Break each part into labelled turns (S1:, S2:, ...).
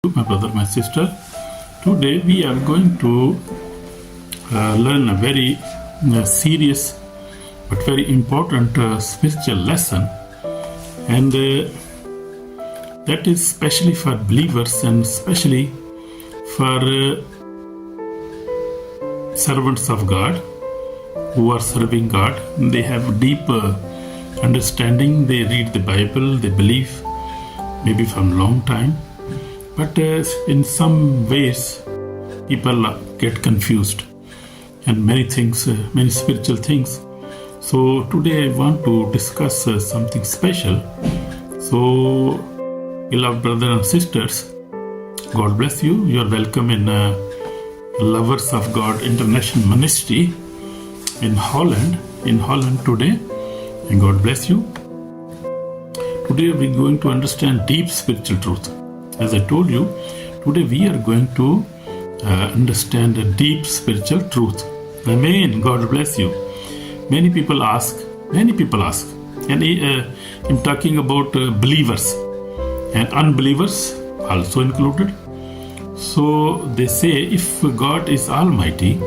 S1: you, my brother, my sister. Today we are going to learn a very serious but very important spiritual lesson, and that is especially for believers and especially for servants of God who are serving God. They have deep understanding, they read the Bible, they believe maybe from a long time, but in some ways people get confused and many things, many spiritual things. So today I want to discuss something special. So beloved brothers and sisters, God bless you. You are welcome in Lovers of God International Ministry in Holland today, and God bless you. Today we are going to understand deep spiritual truth. As I told you, today we are going to understand a deep spiritual truth. Amen. God bless you. Many people ask, and I'm talking about believers and unbelievers also included. So they say, if God is almighty,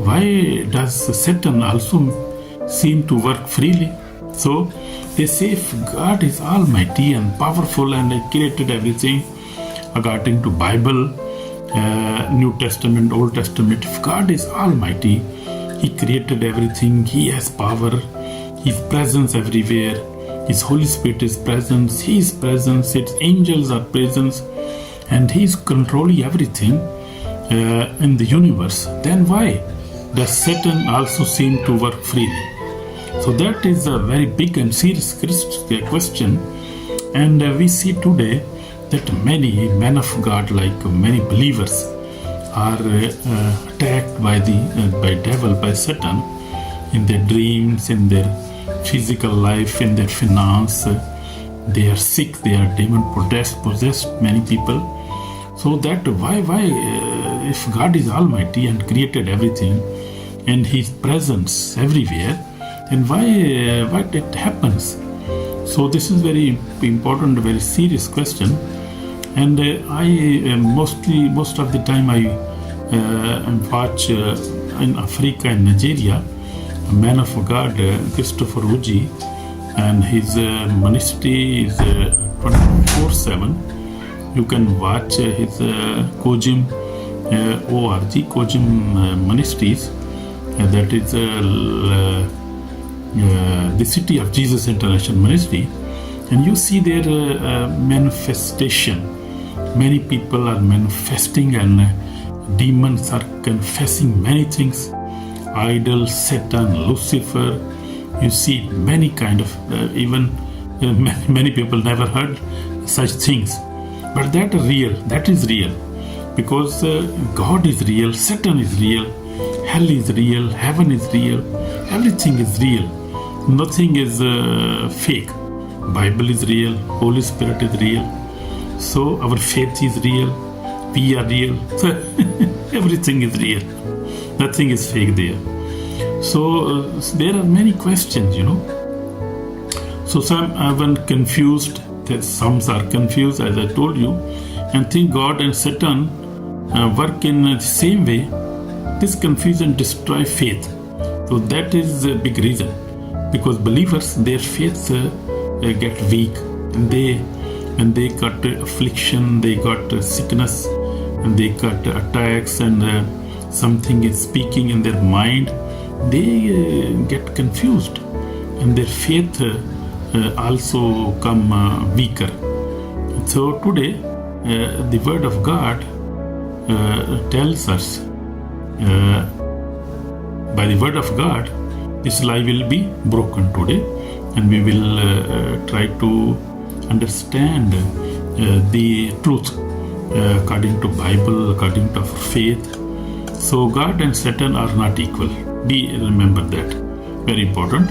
S1: why does Satan also seem to work freely? So they say, if God is almighty and powerful and created everything according to Bible, New Testament, Old Testament, if God is almighty, He created everything, He has power, His presence everywhere, His Holy Spirit is present, His presence, His angels are present, and He is controlling everything in the universe, then why does Satan also seem to work freely? So that is a very big and serious question, and we see today that many men of God, like many believers, are attacked by devil, by Satan, in their dreams, in their physical life, in their finance. They are sick, they are demon possessed, many people. So that why if God is almighty and created everything and His presence everywhere, then why it happens? So this is very important, very serious question, and I most of the time I watch in Africa and Nigeria, a man of God, Christopher Uji, and his ministry is 24/7. You can watch his logimh org, logimh ministries, that is the City of Jesus International Ministry, and you see their manifestation. Many people are manifesting, and demons are confessing many things. Idol, Satan, Lucifer. You see many kind of even many people never heard such things, but that is real, because God is real, Satan is real, hell is real, heaven is real, everything is real. Nothing is fake. Bible is real, Holy Spirit is real. So our faith is real, we are real. So everything is real. Nothing is fake there. So there are many questions, So some are confused. Some are confused, as I told you, and think God and Satan work in the same way. This confusion destroys faith. So that is a big reason. Because believers, their faith get weak, and they got affliction, they got sickness, and they got attacks, and something is speaking in their mind, they get confused, and their faith also come weaker. So today, the Word of God tells us, by the Word of God, this lie will be broken today, and we will try to understand the truth according to Bible, according to our faith. So God and Satan are not equal. We remember that. Very important.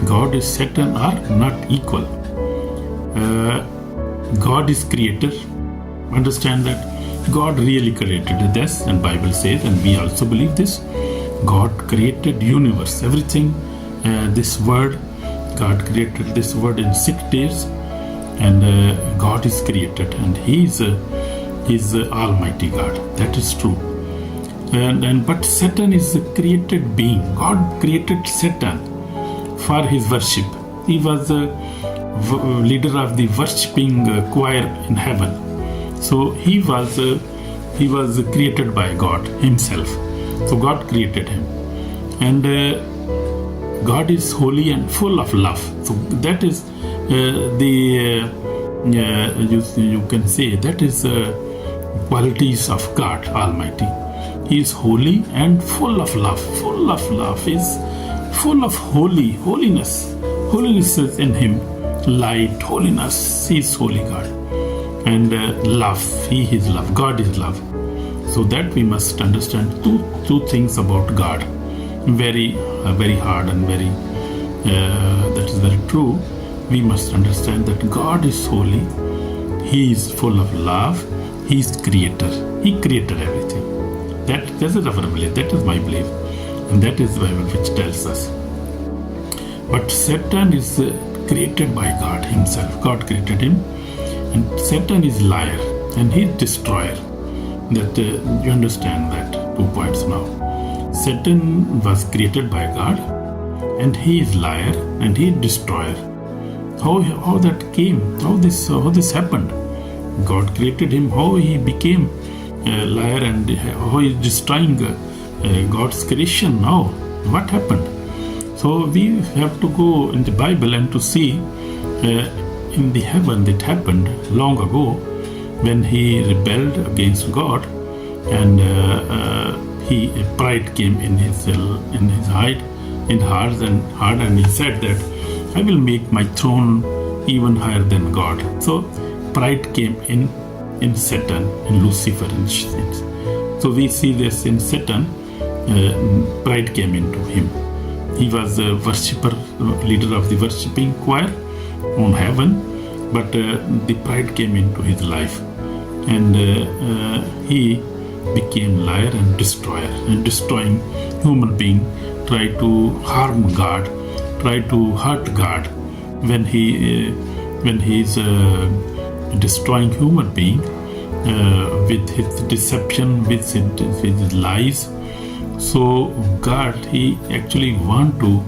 S1: God and Satan are not equal. God is creator. Understand that. God really created this, and Bible says, and we also believe this. God created universe, everything. This word, God created this word in 6 days, and God is created, and He is is Almighty God. That is true. But Satan is a created being. God created Satan for his worship. He was the leader of the worshipping choir in heaven. So he was created by God himself. So God created him. And God is holy and full of love. So that is you can say that is qualities of God Almighty. He is holy and full of love. Full of love is full of holiness. Holiness is in him. Light, holiness. He is holy God. And love. He is love. God is love. So that we must understand two things about God. Very hard and that is very true. We must understand that God is holy. He is full of love. He is creator. He created everything. That is our belief. That is my belief. And that is the Bible which tells us. But Satan is created by God himself. God created him. And Satan is liar. And he is destroyer. That you understand that 2 points now. Satan was created by God. And he is liar. And he is destroyer. How that came? How this happened? God created him. How he became a liar and how he is destroying God's creation now? What happened? So we have to go in the Bible and to see in the heaven that happened long ago when he rebelled against God and pride came in his heart and he said that I will make my throne even higher than God. So pride came in Satan, in Lucifer. So we see this in Satan, pride came into him. He was a worshipper, leader of the worshipping choir on heaven, but the pride came into his life. And he became liar and destroyer, and destroying human being, tried to harm God, tried to hurt God when he is destroying human being with his deception, with his lies. So God, he actually want to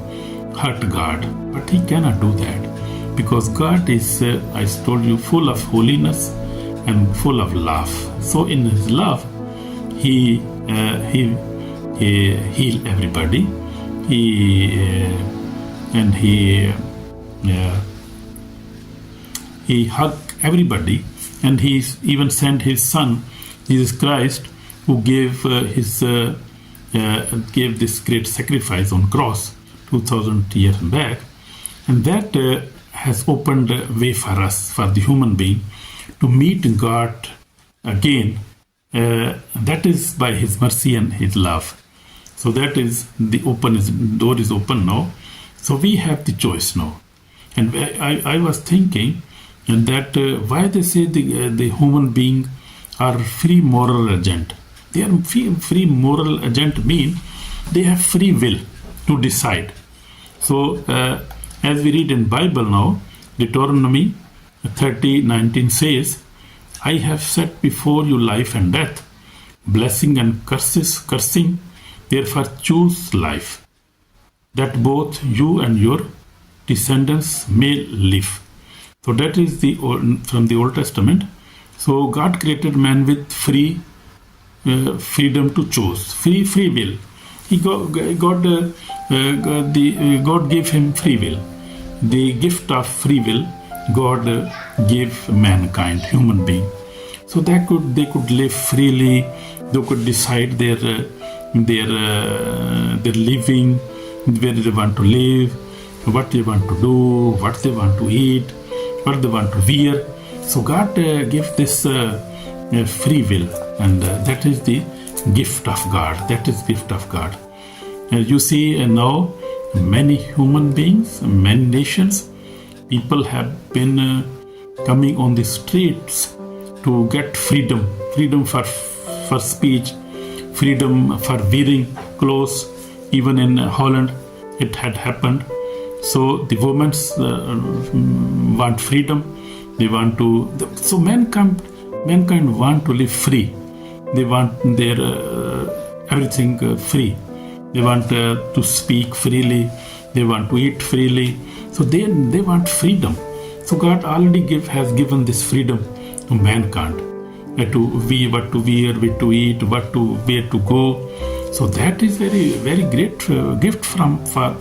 S1: hurt God, but he cannot do that because God is, I told you, full of holiness and full of love. So in his love, he heal everybody. He hug everybody, and he even sent his son Jesus Christ, who gave gave this great sacrifice on cross 2000 years back, and that has opened a way for us, for the human being, to meet God again. That is by his mercy and his love. So that is door is open now. So we have the choice now. And I was thinking that why they say the human being are free moral agent. They are free moral agent mean they have free will to decide. So as we read in Bible now, Deuteronomy 30:19 says, I have set before you life and death, blessing and cursing. Therefore choose life, that both you and your descendants may live. So that is from the Old Testament. So God created man with freedom to choose, free will. God gave him free will. The gift of free will God gave mankind, human being. So they could live freely. They could decide their living, where they want to live, what they want to do, what they want to eat, what they want to wear. So God gave this free will, and that is the gift of God. That is gift of God. You see now many human beings, many nations, people have been coming on the streets to get freedom for speech, freedom for wearing clothes. Even in Holland, it had happened. So the women want freedom. They want to. So men come mankind want to live free. They want their everything free. They want to speak freely. They want to eat freely. So they want freedom. So God already has given this freedom to mankind. What to wear, what to eat, where to go. So that is very great gift for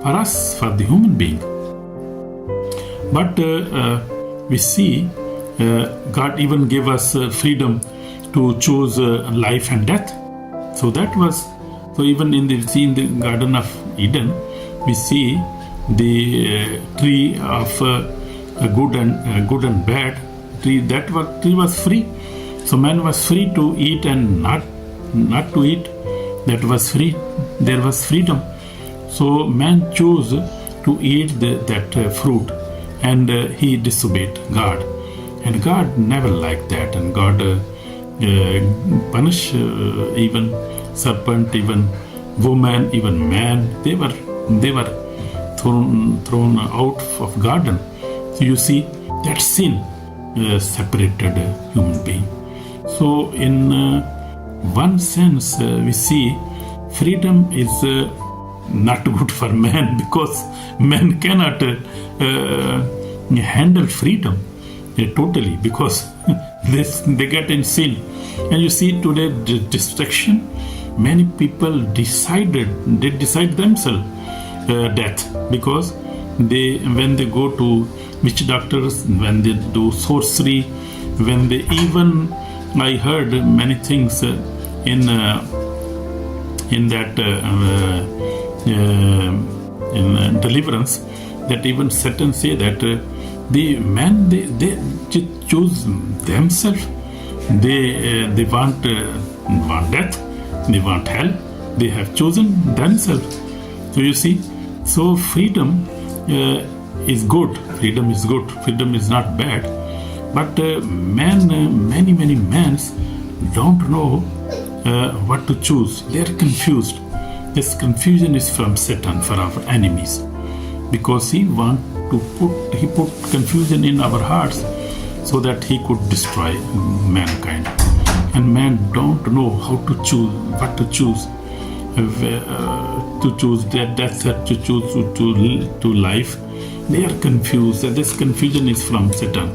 S1: us, for the human being. But we see God even gave us freedom to choose life and death. So even in the Garden of Eden, we see the tree of good and bad. Tree was free. So man was free to eat and not to eat. That was free. There was freedom. So man chose to eat that fruit, and he disobeyed God. And God never liked that. And God punished even serpent, even woman, even man. They were thrown out of garden. So you see that sin separated human being. So in one sense, we see freedom is not good for man, because man cannot handle freedom totally, because they get in sin. And you see today the destruction. Many people decide themselves death, because when they go to witch doctors, when they do sorcery, when they even, I heard many things in deliverance, that even Satan say that they choose themselves. They want death. They want hell. They have chosen themselves. So you see, so freedom is good. Freedom is good. Freedom is not bad. But many men don't know what to choose. They are confused. This confusion is from Satan, for our enemies, because he put confusion in our hearts so that he could destroy mankind. And man don't know how to choose, what to choose, to choose death, to choose to life. They are confused. This confusion is from Satan.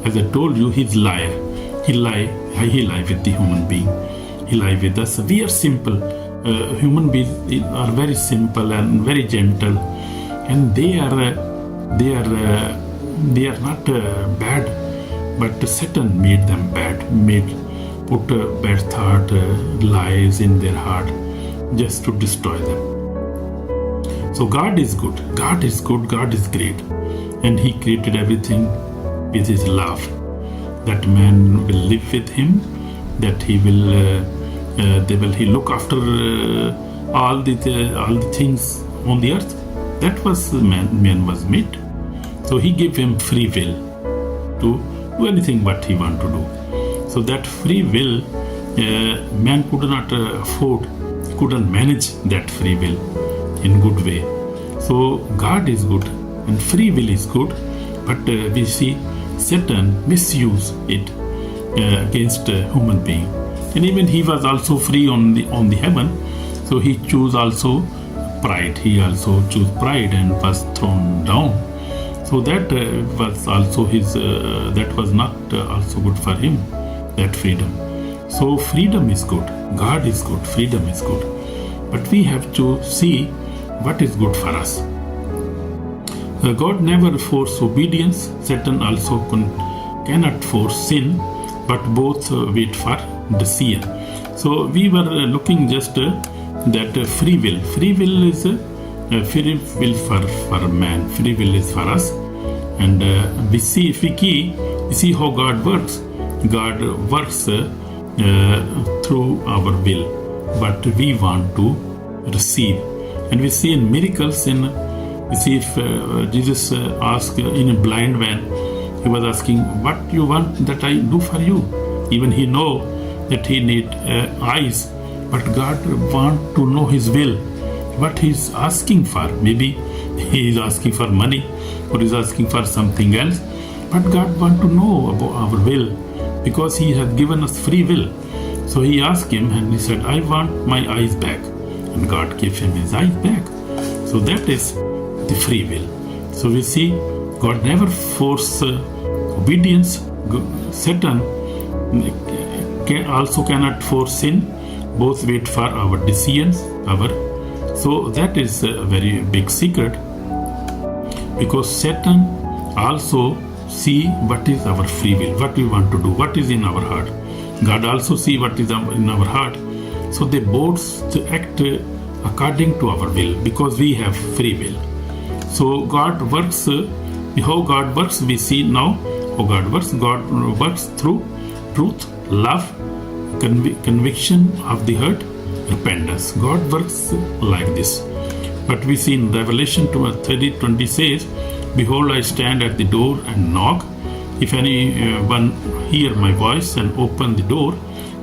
S1: As I told you, he's liar. He lie with the human being. He lie with us. We are simple. Human beings are very simple and very gentle, and they are not bad. But Satan made them bad. Put bad thought, lies in their heart, just to destroy them. So God is good. God is good. God is great, and He created everything with His love. That man will live with Him. That He look after all the things on the earth. That was man was made. So He gave him free will to do anything what he want to do. So that free will, man could not afford, couldn't manage that free will in good way. So God is good and free will is good, but we see Satan misuse it against a human being. And even he was also free on the heaven, so he chose also pride. He also chose pride and was thrown down. So that was also his. That was not also good for him. That freedom. So freedom is good. God is good. Freedom is good. But we have to see what is good for us. God never force obedience. Satan also cannot force sin, but both wait for decision. So we were looking just that free will. Free will is free will for man. Free will is for us, and we see how God works. God works through our will, but we want to receive. And we see in miracles, we see if Jesus asked in a blind man, he was asking, what you want that I do for you? Even he know that he need eyes, but God want to know his will, what he's asking for. Maybe he is asking for money, or is asking for something else, but God want to know about our will, because he has given us free will. So he asked him and he said, I want my eyes back. And God gave him his eyes back. So that is the free will. So we see God never force obedience. Satan also cannot force sin. Both wait for our decisions. So that is a very big secret, because Satan also see what is our free will, what we want to do, what is in our heart. God also see what is in our heart. So they both act according to our will, because we have free will. So God works, how God works we see now. How God works through truth, love, conviction of the hurt, repentance. God works like this. But we see in Revelation 30:20 says, Behold, I stand at the door and knock. If anyone hear my voice and open the door,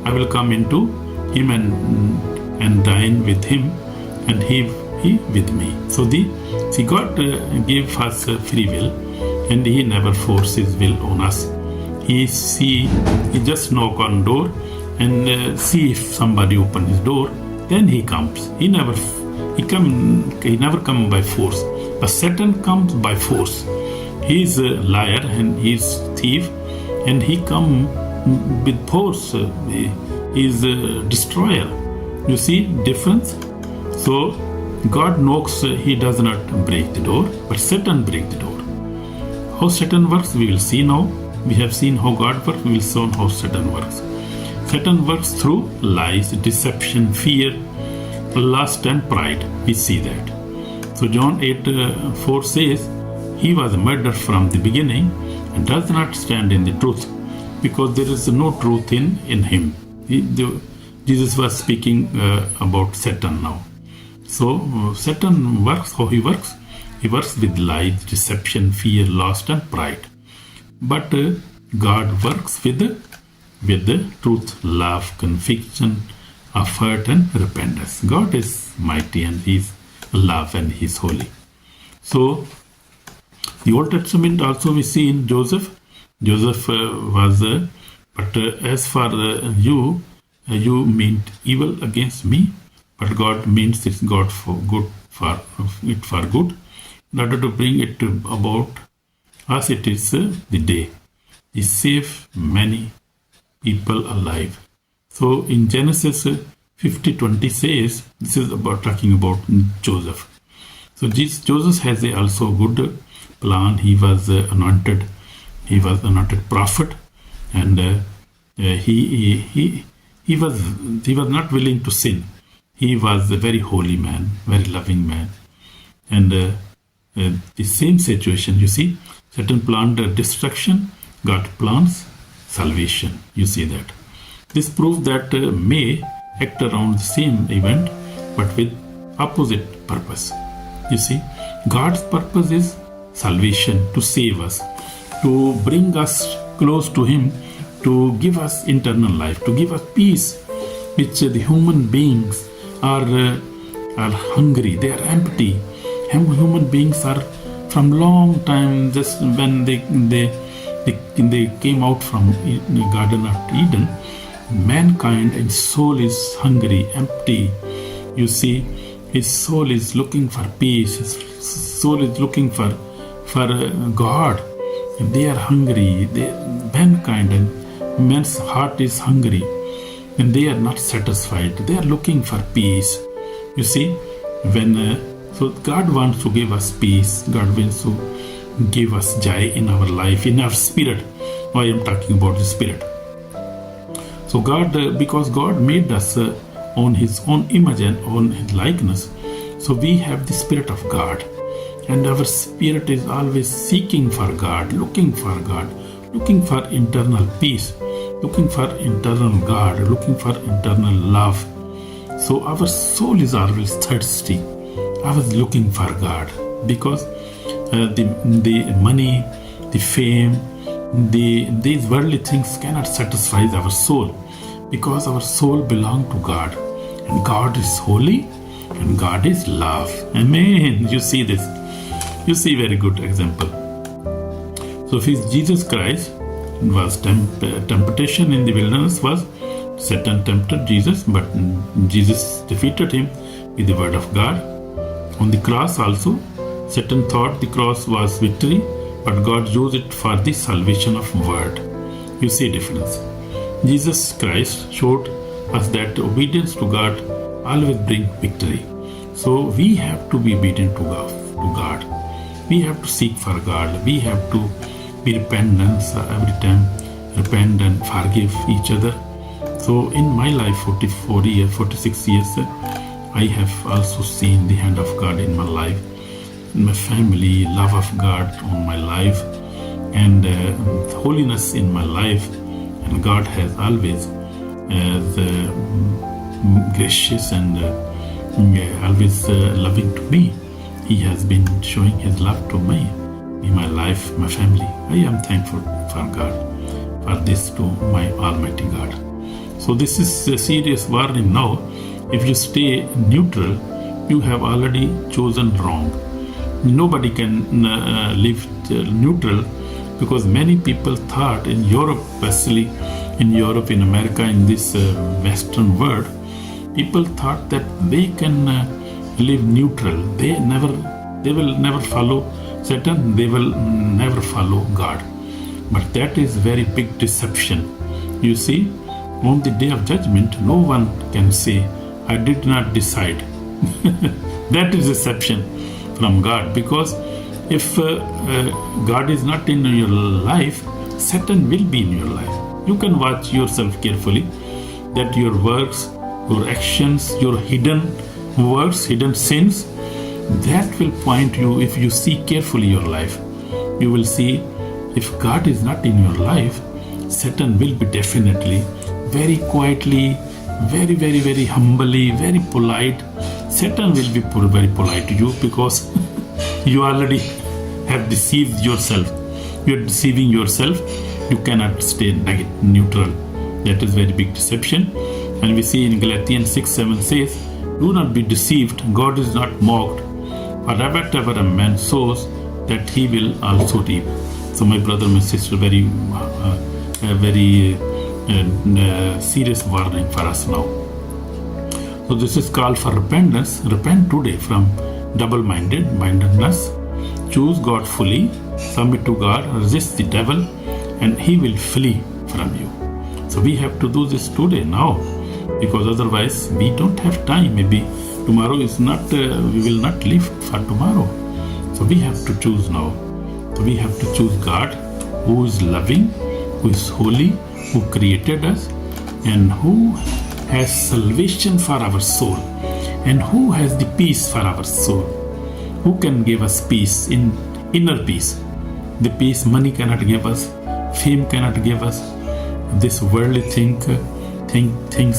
S1: I will come into him and dine with him, and he with me. So God gave us free will, and he never forces his will on us. He just knock on door and see if somebody open his door, then he comes. He never come by force. But Satan comes by force. He is a liar and he is thief, and he come with force. He is a destroyer. You see difference? So God knocks, he does not break the door, but Satan break the door. How Satan works we will see now. We have seen how God works, we will see how Satan works. Satan works through lies, deception, fear, lust and pride. We see that. So John 8:4 says, He was murdered from the beginning and does not stand in the truth, because there is no truth in him. Jesus was speaking about Satan now. So Satan works, how he works? He works with lies, deception, fear, lust and pride. But God works with the truth, love, conviction of hurt and repentance. God is mighty and He is love and He is holy. So the Old Testament also we see in Joseph. Joseph was, but as for you meant evil against me, but God means it's God for good, for good, in order to bring it about us. It is the day He saved many people alive. So in Genesis 50:20 says, this is talking about Joseph. So Joseph has also good plan. He was anointed. He was anointed prophet, and he was not willing to sin. He was a very holy man, very loving man, and the same situation. You see, Satan planned destruction. God plans salvation. You see that. This proves that may act around the same event, but with opposite purpose. You see, God's purpose is salvation, to save us, to bring us close to Him, to give us eternal life, to give us peace, which the human beings are hungry, they are empty. Human beings are from long time, just when they came out from the Garden of Eden, mankind and soul is hungry, empty. You see, his soul is looking for peace, his soul is looking for God. And they are hungry. Mankind and man's heart is hungry, and they are not satisfied. They are looking for peace. You see, so God wants to give us peace. God wants to give us joy in our life, in our spirit. I am talking about the spirit. So God, because God made us on His own image and on His likeness, so we have the Spirit of God. And our spirit is always seeking for God, looking for God, looking for internal peace, looking for internal God, looking for internal love. So our soul is always thirsty. I was looking for God, because the money, the fame, these worldly things cannot satisfy our soul, because our soul belongs to God, and God is holy and God is love. Amen. You see this. You see very good example. So if it's Jesus Christ, was temptation in the wilderness was Satan tempted Jesus, but Jesus defeated him with the word of God. On the cross also, Satan thought the cross was victory, but God used it for the salvation of word. You see a difference. Jesus Christ showed us that obedience to God always brings victory. So we have to be obedient to God. We have to seek for God. We have to be repentant every time, repent and forgive each other. So in my life, 46 years, I have also seen the hand of God in my life, in my family, love of God on my life, and holiness in my life. And God has always gracious and always loving to me. He has been showing His love to me in my life, my family. I am thankful for God, for this to my Almighty God. So this is a serious warning now. If you stay neutral, you have already chosen wrong. Nobody can live neutral, because many people thought in Europe, especially in Europe, in America, in this Western world, people thought that they can live neutral. They will never follow Satan. They will never follow God. But that is very big deception. You see, on the day of judgment, no one can say, I did not decide. That is deception from God, because if God is not in your life, Satan will be in your life. You can watch yourself carefully, that your works, your actions, your hidden works, hidden sins, that will point you. If you see carefully your life, you will see if God is not in your life, Satan will be definitely very quietly, very, very, very humbly, very polite. Satan will be very polite to you, because you already have deceived yourself. You are deceiving yourself. You cannot stay neutral. That is very big deception. And we see in Galatians 6:7 says, do not be deceived. God is not mocked. For whatever a man sows, that he will also reap. So my brother, my sister, very serious warning for us now. So this is called for repentance. Repent today from double-mindedness. Choose God fully, submit to God, resist the devil, and he will flee from you. So we have to do this today, now, because otherwise we don't have time. Maybe tomorrow is not, we will not live for tomorrow. So we have to choose now. So we have to choose God, who is loving, who is holy, who created us, and who has salvation for our soul, and who has the peace for our soul, who can give us peace, in inner peace. The peace money cannot give us, fame cannot give us, this worldly things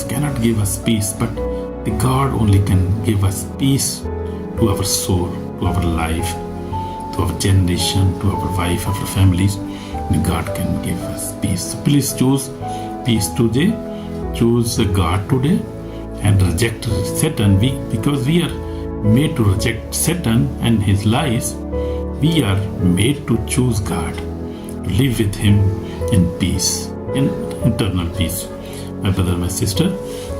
S1: cannot give us peace, but the God only can give us peace to our soul, to our life, to our generation, to our wife, our families. God can give us peace. So please choose peace today. Choose God today and reject Satan. Because we are made to reject Satan and his lies, we are made to choose God, to live with Him in peace, in eternal peace. My brother, my sister,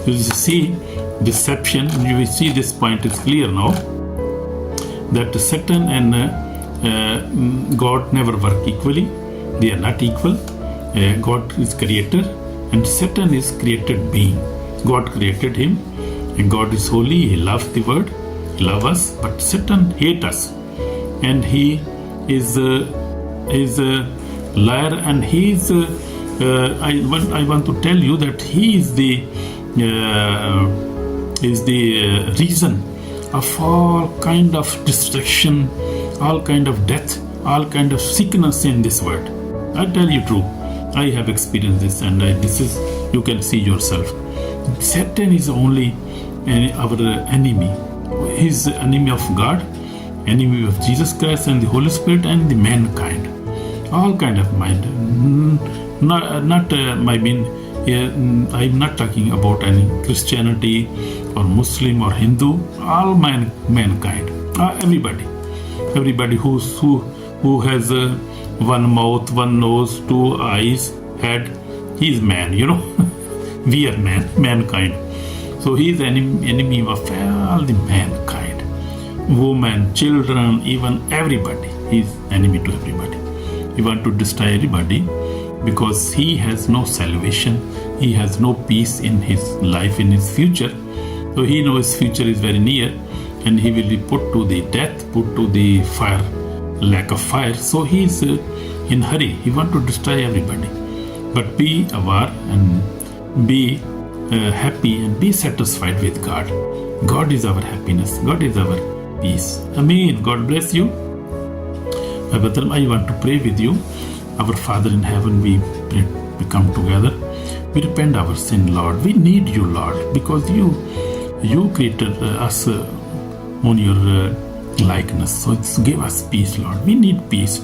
S1: you see deception. You will see this point is clear now, that Satan and God never work equally. They are not equal. God is creator and Satan is created being. God created him, and God is holy. He loves the word, He loves us, but Satan hates us, and he is a liar, and he is I want to tell you that he is the reason of all kind of destruction, all kind of death, all kind of sickness in this world. I tell you true. I have experienced this, and this is, you can see yourself. Satan is only our enemy. He is the enemy of God, enemy of Jesus Christ and the Holy Spirit and the mankind. All kind of mind. I'm not talking about any Christianity or Muslim or Hindu. All mankind. Everybody who has one mouth, one nose, two eyes, head. He is man, we are mankind. So he is enemy of all the mankind. Women, children, even everybody. He is enemy to everybody. He wants to destroy everybody because he has no salvation. He has no peace in his life, in his future. So he knows his future is very near and he will be put to the death, put to the fire, lack of fire. So he is in hurry. He wants to destroy everybody. But be aware and be happy and be satisfied with God. God is our happiness. God is our peace. Amen. God bless you. My brother, I want to pray with you. Our Father in heaven, we come together. We repent our sin, Lord. We need you, Lord, because you created us on your likeness. So give us peace, Lord. We need peace.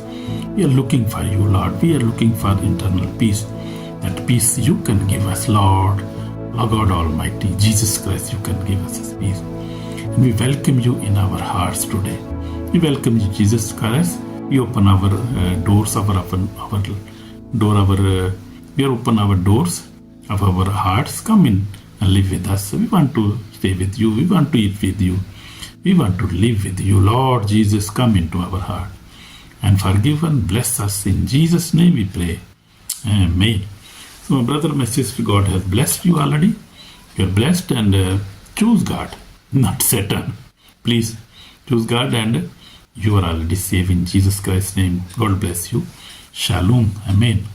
S1: We are looking for you, Lord. We are looking for internal peace. That peace you can give us, Lord. Lord God Almighty, Jesus Christ, you can give us this peace. And we welcome you in our hearts today. We welcome you, Jesus Christ. We open our doors, we open our doors of our hearts. Come in and live with us. We want to stay with you. We want to eat with you. We want to live with you. Lord Jesus, come into our heart and forgive and bless us. In Jesus' name we pray. Amen. So, my brother, my sister, God has blessed you already. You're blessed and choose God, not Satan. Please choose God and you are already saved in Jesus Christ's name. God bless you. Shalom. Amen.